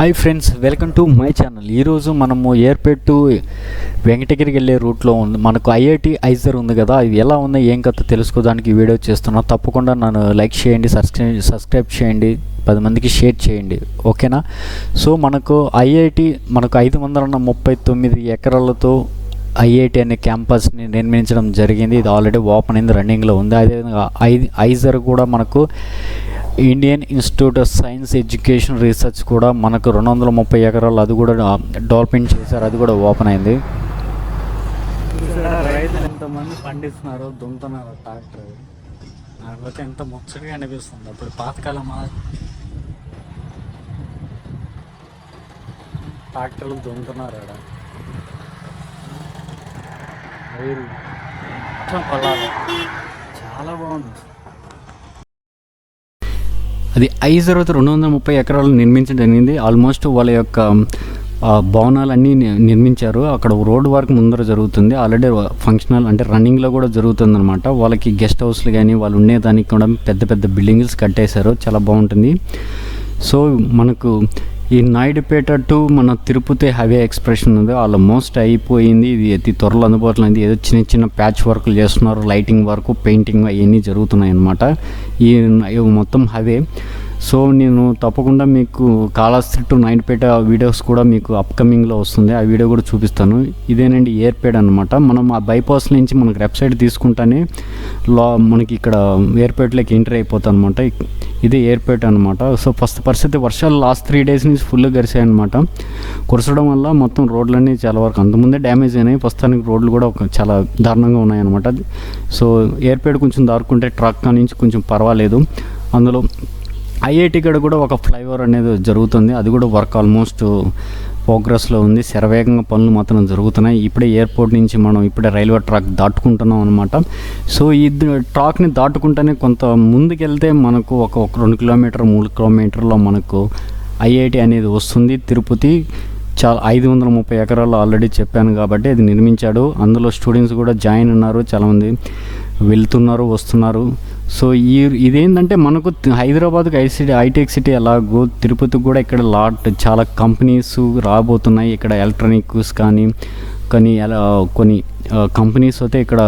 Hi friends, welcome to my channel. ఈరోజు మనము airport to వెంకటగిరికి వెళ్ళే రూట్లో ఉంది మనకు ఐఐటి ఐజర్ ఉంది కదా, అది ఎలా ఉందో ఏం కథ తెలుసుకోవడానికి వీడియో చేస్తున్నా. తప్పకుండా నన్ను లైక్ చేయండి, సబ్స్క్రైబ్ చేయండి, 10 మందికి షేర్ చేయండి, ఓకేనా? సో మనకు ఐఐటి 539 ఎకరాలతో ఐఐటి అనే క్యాంపస్ని నిర్మించడం జరిగింది. ఇది ఆల్రెడీ ఓపెన్ అయింది, రన్నింగ్లో ఉంది. అదేవిధంగా ఐజర్ కూడా మనకు Indian institute of science education research కూడా మనకు 230 ఎకరాలు అది కూడా డెవలప్మెంట్ చేశారు, అది కూడా ఓపెన్ అయింది. రైతులు ఎంతమంది పండిస్తున్నారు, దున్నుతున్నారు ట్రాక్టర్. నాకైతే ఎంత ముచ్చటగా అనిపిస్తుంది. అప్పుడు పాతకాలం ట్రాక్టర్లు దున్నుతున్నారు ఆడ మొత్తం పొలాలు. చాలా బాగుంది. అది ఐజర్ 230 ఎకరాలు నిర్మించడం జరిగింది. ఆల్మోస్ట్ వాళ్ళ యొక్క భవనాలన్నీ నిర్మించారు. అక్కడ రోడ్ వర్క్ ముందర జరుగుతుంది, ఆల్రెడీ ఫంక్షనల్ అంటే రన్నింగ్లో కూడా జరుగుతుంది అనమాట. వాళ్ళకి గెస్ట్ హౌస్లు కానీ వాళ్ళు ఉండేదానికి కూడా పెద్ద పెద్ద బిల్డింగ్స్ కట్టేశారు, చాలా బాగుంటుంది. సో మనకు ఈ నాయుడుపేట టు మన తిరుపతి హైవే ఎక్స్ప్రెషన్ ఉంది, ఆల్మోస్ట్ అయిపోయింది. ఇది అతి త్వరలో అందుబాటులో ఉంది. ఏదో చిన్న చిన్న ప్యాచ్ వర్క్లు చేస్తున్నారు, లైటింగ్ వర్క్, పెయింటింగ్ అవన్నీ జరుగుతున్నాయి అన్నమాట ఈ మొత్తం హైవే. సో నేను తప్పకుండా మీకు కాళహస్తి టు నాయుడుపేట వీడియోస్ కూడా మీకు అప్కమింగ్లో వస్తుంది, ఆ వీడియో కూడా చూపిస్తాను. ఇదేనండి ఎయిర్పోర్ట్ అనమాట. మనం ఆ బైపాస్ నుంచి మనకు లెఫ్ట్ సైడ్ తీసుకుంటానే మనకి ఇక్కడ ఎయిర్పోర్ట్లోకి ఎంటర్ అయిపోతాం అనమాట. ఇది ఎయిర్పోర్ట్ అనమాట. సో ఫస్ట్ పరిస్థితి వర్షాలు లాస్ట్ 3 days నుంచి ఫుల్ గరిసాయి అనమాట. కురసడం వల్ల మొత్తం రోడ్లన్నీ చాలా వరకు అంతకుముందే డ్యామేజ్ అయినాయి, ప్రస్తుతానికి రోడ్లు కూడా చాలా దారుణంగా ఉన్నాయన్నమాట. సో ఎయిర్పోర్ట్ కొంచెం దారుకుంటే ట్రక్ నుంచి కొంచెం పర్వాలేదు. అందులో ఐఐటి గడ కూడా ఒక ఫ్లైఓవర్ అనేది జరుగుతుంది, అది కూడా వర్క్ ఆల్మోస్ట్ ప్రోగ్రెస్లో ఉంది. శరవేగంగా పనులు మాత్రం జరుగుతున్నాయి. ఇప్పుడే ఎయిర్పోర్ట్ నుంచి మనం ఇప్పుడే రైల్వే ట్రాక్ దాటుకుంటున్నాం అనమాట. సో ఈ ట్రాక్ని దాటుకుంటేనే కొంత ముందుకెళ్తే మనకు ఒక 2 కిలోమీటర్ 3 కిలోమీటర్లో మనకు ఐఐటి అనేది వస్తుంది. తిరుపతి చాలా 530 ఎకరాలు ఆల్రెడీ చెప్పాను కాబట్టి అది నిర్మించాడు. అందులో స్టూడెంట్స్ కూడా జాయిన్ ఉన్నారు, చాలామంది వెళ్తున్నారు వస్తున్నారు. సో ఇదేంటంటే మనకు హైదరాబాద్కి హైటెక్ సిటీ ఎలాగో తిరుపతికి కూడా ఇక్కడ చాలా కంపెనీస్ రాబోతున్నాయి. ఇక్కడ ఎలక్ట్రానిక్స్ కానీ కొన్ని కంపెనీస్ అయితే ఇక్కడ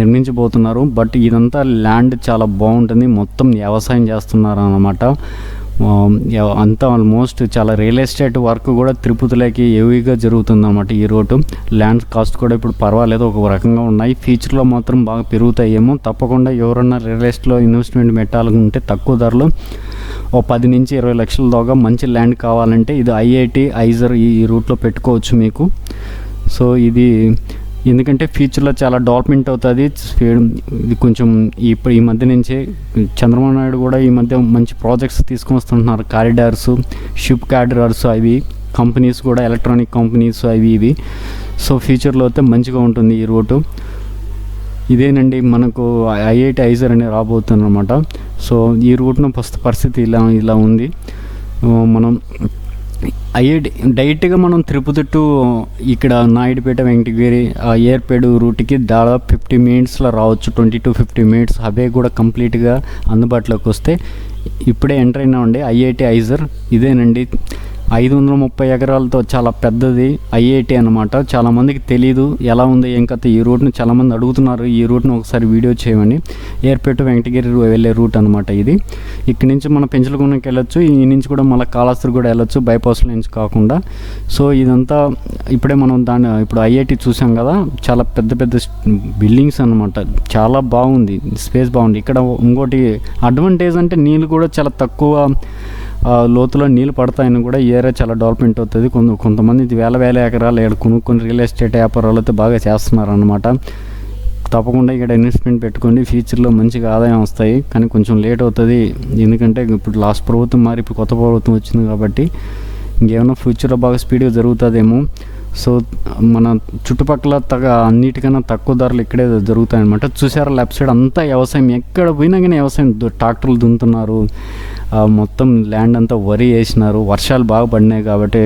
నిర్మించబోతున్నారు. బట్ ఇదంతా ల్యాండ్ చాలా బాగుంటుంది, మొత్తం వ్యవసాయం చేస్తున్నారు అన్నమాట. అంతా ఆల్మోస్ట్ చాలా రియల్ ఎస్టేట్ వర్క్ కూడా తిరుపతిలోకి హెవీగా జరుగుతుంది అన్నమాట. ఈ రోడ్డు ల్యాండ్ కాస్ట్ కూడా ఇప్పుడు పర్వాలేదు, ఒక రకంగా ఉన్నాయి. ఫ్యూచర్లో మాత్రం బాగా పెరుగుతాయేమో. తప్పకుండా ఎవరన్నా రియల్ ఎస్టేట్లో ఇన్వెస్ట్మెంట్ పెట్టాలనుకుంటే తక్కువ ధరలో 10 నుంచి 20 లక్షల దాకా మంచి ల్యాండ్ కావాలంటే ఇది ఐఐటి ఐజర్ ఈ రూట్లో పెట్టుకోవచ్చు మీకు. సో ఇది ఎందుకంటే ఫ్యూచర్లో చాలా డెవలప్మెంట్ అవుతుంది. ఇది కొంచెం ఇప్పుడు ఈ మధ్య నుంచే చంద్రబాబు నాయుడు కూడా ఈ మధ్య మంచి ప్రాజెక్ట్స్ తీసుకొని వస్తుంటున్నారు, కారిడార్స్, షిప్ కారిడార్స్, అవి కంపెనీస్ కూడా ఎలక్ట్రానిక్ కంపెనీస్ ఇవి. సో ఫ్యూచర్లో అయితే మంచిగా ఉంటుంది ఈ రోడ్డు. ఇదేనండి మనకు ఐఐటి ఐజర్ అనేది రాబోతుంది అనమాట. సో ఈ రూట్ను ఫస్ట్ పరిస్థితి ఇలా ఉంది. మనం ఐఐటి డైరెక్ట్గా మనం తిరుపతి టు ఇక్కడ నాయుడుపేట వెంకటగిరి ఎయిర్పోర్ట్ రూట్కి దాదాపు 50 minutesలో రావచ్చు, 20 to 50 minutes. అవే కూడా కంప్లీట్గా అందుబాటులోకి వస్తే ఇప్పుడే ఎంటర్ అయినామండి ఐఐటి ఐజర్. ఇదేనండి 530 ఎకరాలతో చాలా పెద్దది ఐఐటి అనమాట. చాలామందికి తెలీదు ఎలా ఉంది ఏం కథ. ఈ రూట్ను చాలామంది అడుగుతున్నారు, ఈ రూట్ను ఒకసారి వీడియో చేయమని. ఎయిర్పోర్ట్ వెంకటగిరి వెళ్ళే రూట్ అనమాట ఇది. ఇక్కడి నుంచి మనం పెంచలకొండకి వెళ్ళొచ్చు, ఈ నుంచి కూడా మళ్ళీ కాళహస్తి కూడా వెళ్ళొచ్చు, బైపాస్ నుంచి కాకుండా. సో ఇదంతా ఇప్పుడే మనం ఇప్పుడు ఐఐటి చూసాం కదా, చాలా పెద్ద పెద్ద బిల్డింగ్స్ అనమాట, చాలా బాగుంది, స్పేస్ బాగుంది. ఇక్కడ ఇంకోటి అడ్వాంటేజ్ అంటే నీళ్ళు కూడా చాలా తక్కువ లోతులో నీళ్ళు పడతాయని కూడా ఏరియా చాలా డెవలప్మెంట్ అవుతుంది. కొంతమంది వేల ఎకరాలు ఇక్కడ కొనుక్కొని రియల్ ఎస్టేట్ వ్యాపారాలు అయితే బాగా చేస్తున్నారు అన్నమాట. తప్పకుండా ఇక్కడ ఇన్వెస్ట్మెంట్ పెట్టుకోండి, ఫ్యూచర్లో మంచిగా ఆదాయం వస్తాయి. కానీ కొంచెం లేట్ అవుతుంది, ఎందుకంటే ఇప్పుడు లాస్ట్ ప్రభుత్వం మారి ఇప్పుడు కొత్త ప్రభుత్వం వచ్చింది కాబట్టి ఇంకేమైనా ఫ్యూచర్లో బాగా స్పీడ్గా జరుగుతుందేమో. సో మన చుట్టుపక్కల అన్నిటికన్నా తక్కువ ధరలు ఇక్కడే జరుగుతాయి అనమాట. చూసారా లెఫ్ట్ సైడ్ అంతా వ్యవసాయం, ఎక్కడ పోయినా కానీ వ్యవసాయం, ట్రాక్టర్లు దున్నుతున్నారు, మొత్తం ల్యాండ్ అంతా వరి వేసినారు, వర్షాలు బాగా పడినాయి కాబట్టి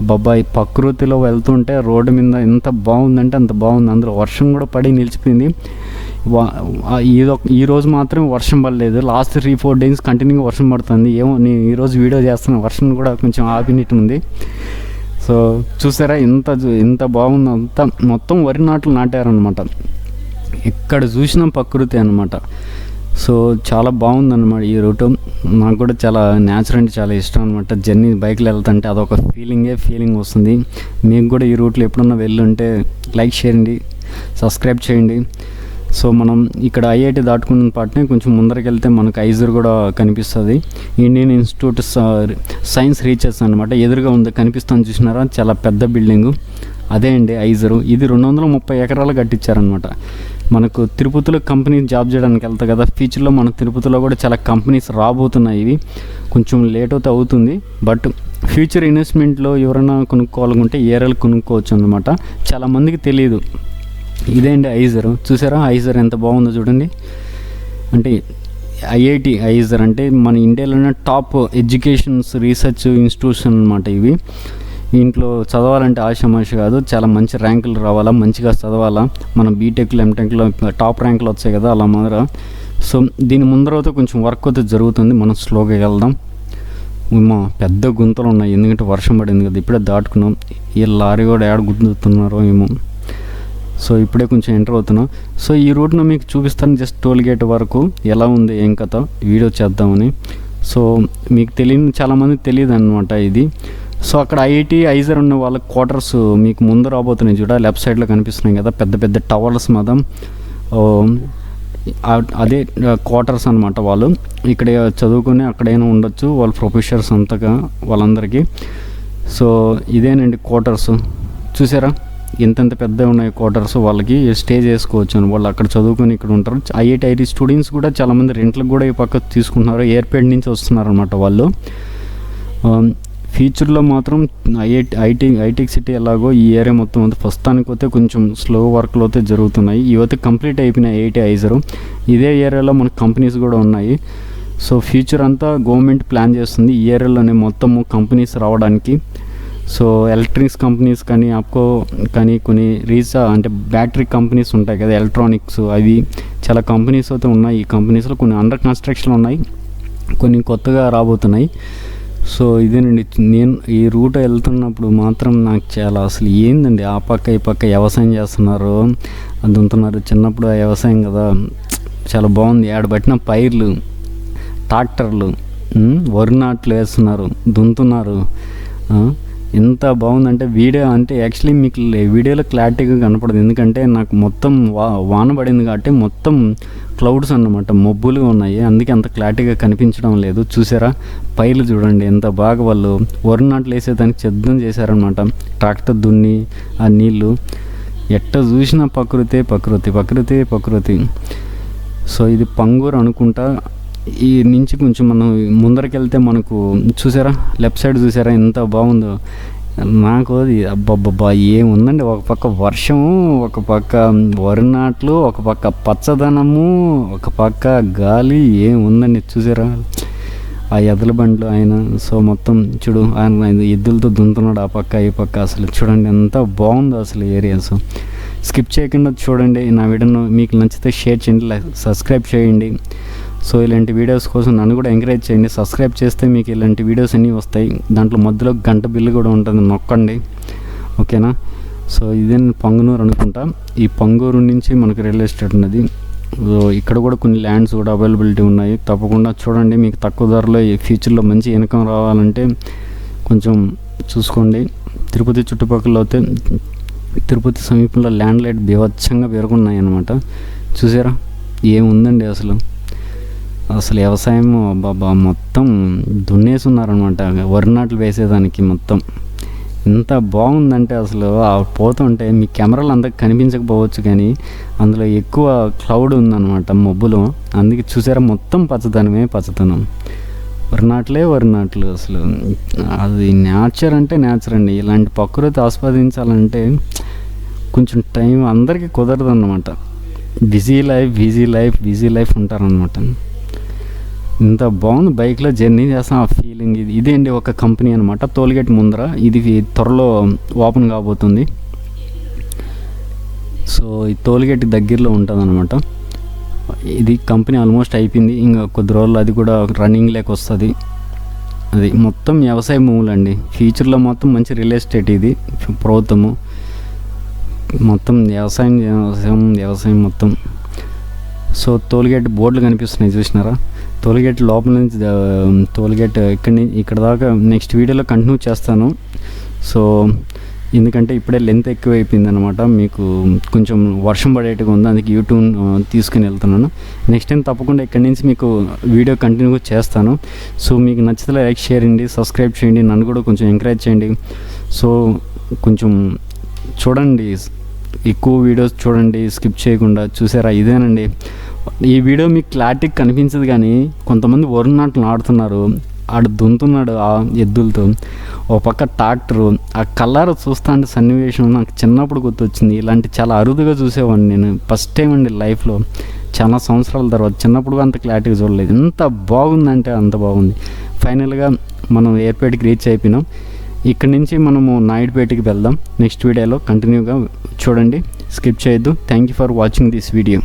బాబాయ్ ప్రకృతిలో వెళ్తుంటే రోడ్డు మీద ఎంత బాగుందంటే అంత బాగుంది. అందులో వర్షం కూడా పడి నిలిచిపోయింది. ఈరోజు మాత్రం వర్షం పడలేదు, లాస్ట్ 3-4 డేస్ కంటిన్యూగా వర్షం పడుతుంది. ఏమో నేను ఈరోజు వీడియో చేస్తున్న వర్షం కూడా కొంచెం ఆపినట్టు ఉంది. సో చూసారా ఎంత బాగుందో, అంతా మొత్తం వరి నాట్లు నాటారనమాట. ఎక్కడ చూసినా ప్రకృతి అనమాట. సో చాలా బాగుందన్నమాట ఈ రూటు. నాకు కూడా చాలా న్యాచురల్ అంటే చాలా ఇష్టం అనమాట. జర్నీ బైక్లో వెళ్తుంటే అదొక ఫీలింగ్ వస్తుంది. మీకు కూడా ఈ రూట్లో ఎప్పుడన్నా వెళ్ళుంటే లైక్ చేయండి, సబ్స్క్రైబ్ చేయండి. సో మనం ఇక్కడ ఐఐటి దాటుకున్న పాటనే కొంచెం ముందరికి వెళ్తే మనకు ఐజర్ కూడా కనిపిస్తుంది. ఇండియన్ ఇన్స్టిట్యూట్ సైన్స్ రీసెర్చ్ అనమాట. ఎదురుగా ఉంది, కనిపిస్తుంది చూసినారా, చాలా పెద్ద బిల్డింగు, అదే అండి ఐజరు. ఇది 230 ఎకరాలు కట్టించారనమాట. మనకు తిరుపతిలో కంపెనీ జాబ్ చేయడానికి వెళ్తా కదా, ఫ్యూచర్లో మన తిరుపతిలో కూడా చాలా కంపెనీస్ రాబోతున్నాయి. ఇవి కొంచెం లేట్ అవుతుంది, బట్ ఫ్యూచర్ ఇన్వెస్ట్మెంట్లో ఎవరైనా కొనుక్కోవాలనుకుంటే ఏరియాలు కొనుక్కోవచ్చు అనమాట. చాలామందికి తెలియదు. ఇదే అండి ఐజర్. చూసారా ఐజర్ ఎంత బాగుందో చూడండి. అంటే ఐఐటి ఐజర్ అంటే మన ఇండియాలోనే టాప్ ఎడ్యుకేషన్స్ రీసెర్చ్ ఇన్స్టిట్యూషన్ అనమాట. ఇవి ఇంట్లో చదవాలంటే ఆషామాషి కాదు, చాలా మంచి ర్యాంకులు రావాలా, మంచిగా చదవాలా. మన బీటెక్లో ఎంటెక్లో టాప్ ర్యాంకులు వచ్చాయి కదా, అలా ముందర. సో దీని ముందర అయితే కొంచెం వర్క్ అయితే జరుగుతుంది. మనం స్లోగా వెళ్దాం. పెద్ద గుంతలు ఉన్నాయి, ఎందుకంటే వర్షం పడింది కదా, ఇప్పుడే దాటుకున్నాం. ఈ లారీ కూడా ఏడ గుర్తున్నారో ఏమో. సో ఇప్పుడే కొంచెం ఎంటర్ అవుతున్నాం. సో ఈ రూట్ను మీకు చూపిస్తాను, జస్ట్ టోల్ గేట్ వరకు ఎలా ఉంది ఏం కథ వీడియో చేద్దామని. సో మీకు చాలామందికి తెలియదు అనమాట ఇది. సో అక్కడ ఐఐటి ఐజర్ ఉన్న వాళ్ళ క్వార్టర్స్ మీకు ముందు రాబోతున్నాయి చూడ, లెఫ్ట్ సైడ్లో కనిపిస్తున్నాయి కదా, పెద్ద పెద్ద టవర్స్ మాత్రం అదే క్వార్టర్స్ అనమాట. వాళ్ళు ఇక్కడ చదువుకుని అక్కడైనా ఉండొచ్చు, వాళ్ళ ప్రొఫెసర్స్ అంతగా వాళ్ళందరికీ. సో ఇదేనండి క్వార్టర్స్. చూసారా ఎంతెంత పెద్ద ఉన్నాయి క్వార్టర్స్, వాళ్ళకి స్టే చేసుకోవచ్చు అని. వాళ్ళు అక్కడ చదువుకొని ఇక్కడ ఉంటారు. ఐఐటి స్టూడెంట్స్ కూడా చాలామంది రెంట్లకు కూడా ఈ పక్క తీసుకుంటున్నారు, ఎయిర్పోర్ట్ నుంచి వస్తున్నారు అనమాట వాళ్ళు. ఫ్యూచర్లో మాత్రం ఐటెక్ సిటీ ఎలాగో ఈ ఏరియా మొత్తం అంతా ప్రస్తుతానికి అయితే కొంచెం స్లో వర్క్లు అయితే జరుగుతున్నాయి. ఇవైతే కంప్లీట్ అయిపోయినాయి ఐఐటి ఐజరు. ఇదే ఏరియాలో మనకు కంపెనీస్ కూడా ఉన్నాయి. సో ఫ్యూచర్ అంతా గవర్నమెంట్ ప్లాన్ చేస్తుంది ఈ ఏరియాలోనే మొత్తము కంపెనీస్ రావడానికి. సో ఎలక్ట్రానిక్స్ కంపెనీస్ కానీ ఆప్కో కానీ కొన్ని అంటే బ్యాటరీ కంపెనీస్ ఉంటాయి కదా, ఎలక్ట్రానిక్స్, అవి చాలా కంపెనీస్ అయితే ఉన్నాయి. ఈ కంపెనీస్లో కొన్ని అండర్ కన్స్ట్రక్షన్ ఉన్నాయి, కొన్ని కొత్తగా రాబోతున్నాయి. సో ఇదేనండి, నేను ఈ రూట్ వెళ్తున్నప్పుడు మాత్రం నాకు చాలా అసలు ఏందండి ఆ పక్క ఈ పక్క వ్యవసాయం చేస్తున్నారు, దున్నుతున్నారు. చిన్నప్పుడు వ్యవసాయం కదా, చాలా బాగుంది. ఏడబట్టిన పైర్లు, ట్రాక్టర్లు, వరి నాట్లు వేస్తున్నారు, దున్నుతున్నారు. ఎంత బాగుందంటే వీడియో అంటే యాక్చువల్లీ మీకు వీడియోలో క్లారిటీగా కనపడదు, ఎందుకంటే నాకు మొత్తం వాన పడింది కాబట్టి మొత్తం క్లౌడ్స్ అన్నమాట, మబ్బులుగా ఉన్నాయి, అందుకే అంత క్లారిటీగా కనిపించడం లేదు. చూసారా పైర్లు చూడండి ఎంత బాగా వాళ్ళు వరి నాట్లు వేసేదానికి సిద్ధం చేశారనమాట. ట్రాక్టర్ దున్ని ఆ నీళ్ళు ఎట్ట చూసినా ప్రకృతి. సో ఇది పంగూరు అనుకుంటా. ఈ నుంచి కొంచెం మనం ముందరికి వెళ్తే మనకు చూసారా లెఫ్ట్ సైడ్ చూసారా ఎంత బాగుందో. నాకు అది అబ్బబ్బబ్బా ఏముందండి, ఒక పక్క వర్షము, ఒక పక్క వరి నాట్లు, ఒక పక్క పచ్చదనము, ఒక పక్క గాలి, ఏముందండి చూసారా ఆ ఎద్దుల బండ్లు ఆయన. సో మొత్తం చూడు ఆయన ఎద్దులతో దున్నుతున్నాడు ఆ పక్క ఈ పక్క. అసలు చూడండి ఎంత బాగుందో అసలు ఏరియాస్. స్కిప్ చేయకుండా చూడండి నా వీడియోను. మీకు నచ్చితే షేర్ చేయండి, సబ్స్క్రైబ్ చేయండి. సో ఇలాంటి వీడియోస్ కోసం నన్ను కూడా ఎంకరేజ్ చేయండి. సబ్స్క్రైబ్ చేస్తే మీకు ఇలాంటి వీడియోస్ అన్నీ వస్తాయి. దాంట్లో మధ్యలో గంట బిల్లు కూడా ఉంటుంది, నొక్కండి, ఓకేనా. సో ఇదే పంగునూరు అనుకుంటా. ఈ పంగూరు నుంచి మనకు రియల్ ఎస్టేట్ ఉన్నది. సో ఇక్కడ కూడా కొన్ని ల్యాండ్స్ కూడా అవైలబిలిటీ ఉన్నాయి. తప్పకుండా చూడండి, మీకు తక్కువ ధరలో ఈ ఫ్యూచర్లో మంచి ఇన్కమ్ రావాలంటే కొంచెం చూసుకోండి. తిరుపతి చుట్టుపక్కల అయితే తిరుపతి సమీపంలో ల్యాండ్ లైట్ బీభత్సంగా పెరుగున్నాయి అన్నమాట. చూసారా ఏముందండి అసలు వ్యవసాయం బాబా మొత్తం దున్నేసి ఉన్నారనమాట, వరి నాట్లు వేసేదానికి మొత్తం. ఎంత బాగుందంటే అసలు పోతుంటే మీ కెమెరాలు అంతకు కనిపించకపోవచ్చు, కానీ అందులో ఎక్కువ క్లౌడ్ ఉందన్నమాట, మబ్బులు. అందుకే చూసారా మొత్తం పచ్చదనం, వరి నాట్లు. అసలు అది నేచర్ అంటే నేచర్ అండి. ఇలాంటి ప్రకృతి ఆస్వాదించాలంటే కొంచెం టైం అందరికీ కుదరదు అన్నమాట. బిజీ లైఫ్ ఉంటారనమాట. ఇంత బాగుంది బైక్లో జర్నీ చేస్తాం ఆ ఫీలింగ్. ఇదేంటి ఒక కంపెనీ అనమాట, టోల్గేట్ ముందర. ఇది త్వరలో ఓపెన్ కాబోతుంది. సో ఈ టోల్గేట్ దగ్గరలో ఉంటుంది అనమాట. ఇది కంపెనీ ఆల్మోస్ట్ అయిపోయింది, ఇంకా కొద్ది రోజులు అది కూడా రన్నింగ్ లేక వస్తుంది. అది మొత్తం వ్యవసాయ భూములు అండి. ఫ్యూచర్లో మొత్తం మంచి రియల్ ఎస్టేట్ ఇది ప్రభుత్వము. మొత్తం వ్యవసాయం మొత్తం. సో టోల్గేట్ బోర్డులు కనిపిస్తున్నాయి చూసినారా. టోల్గేట్ లోపల నుంచి టోల్గేట్ ఇక్కడ దాకా నెక్స్ట్ వీడియోలో కంటిన్యూ చేస్తాను. సో ఎందుకంటే ఇప్పుడే లెంత్ ఎక్కువ అయిపోయింది అనమాట, మీకు కొంచెం వర్షం పడేట్టుగా ఉంది, అందుకే యూట్యూబ్ తీసుకుని వెళ్తున్నాను. నెక్స్ట్ టైం తప్పకుండా ఇక్కడి నుంచి మీకు వీడియో కంటిన్యూ చేస్తాను. సో మీకు నచ్చితే లైక్ చేయండి, సబ్స్క్రైబ్ చేయండి, నన్ను కూడా కొంచెం ఎంకరేజ్ చేయండి. సో కొంచెం చూడండి, ఎక్కువ వీడియోస్ చూడండి, స్కిప్ చేయకుండా. చూసారా, ఇదేనండి ఈ వీడియో. మీకు క్లారిటీ కనిపించదు కానీ కొంతమంది వరుణ్ నాట్లు ఆడుతున్నారు, ఆడు దున్నుతున్నాడు ఆ ఎద్దులతో. ఓ పక్క ట్రాక్టరు, ఆ కలర్ చూస్తా అంటే సన్నివేశం నాకు చిన్నప్పుడు గుర్తొచ్చింది. ఇలాంటి చాలా అరుదుగా చూసేవాడిని నేను, ఫస్ట్ టైం అండి లైఫ్లో, చాలా సంవత్సరాల తర్వాత. చిన్నప్పుడు అంత క్లారిటీగా చూడలేదు. ఎంత బాగుందంటే అంత బాగుంది. ఫైనల్గా మనం ఎయిర్పోర్ట్కి రీచ్ అయిపోయినాం. ఇక్కడి నుంచి మనము నాయుడుపేటకి వెళ్దాం. నెక్స్ట్ వీడియోలో కంటిన్యూగా చూడండి, స్కిప్ చేయొద్దు. Thank you for watching this video.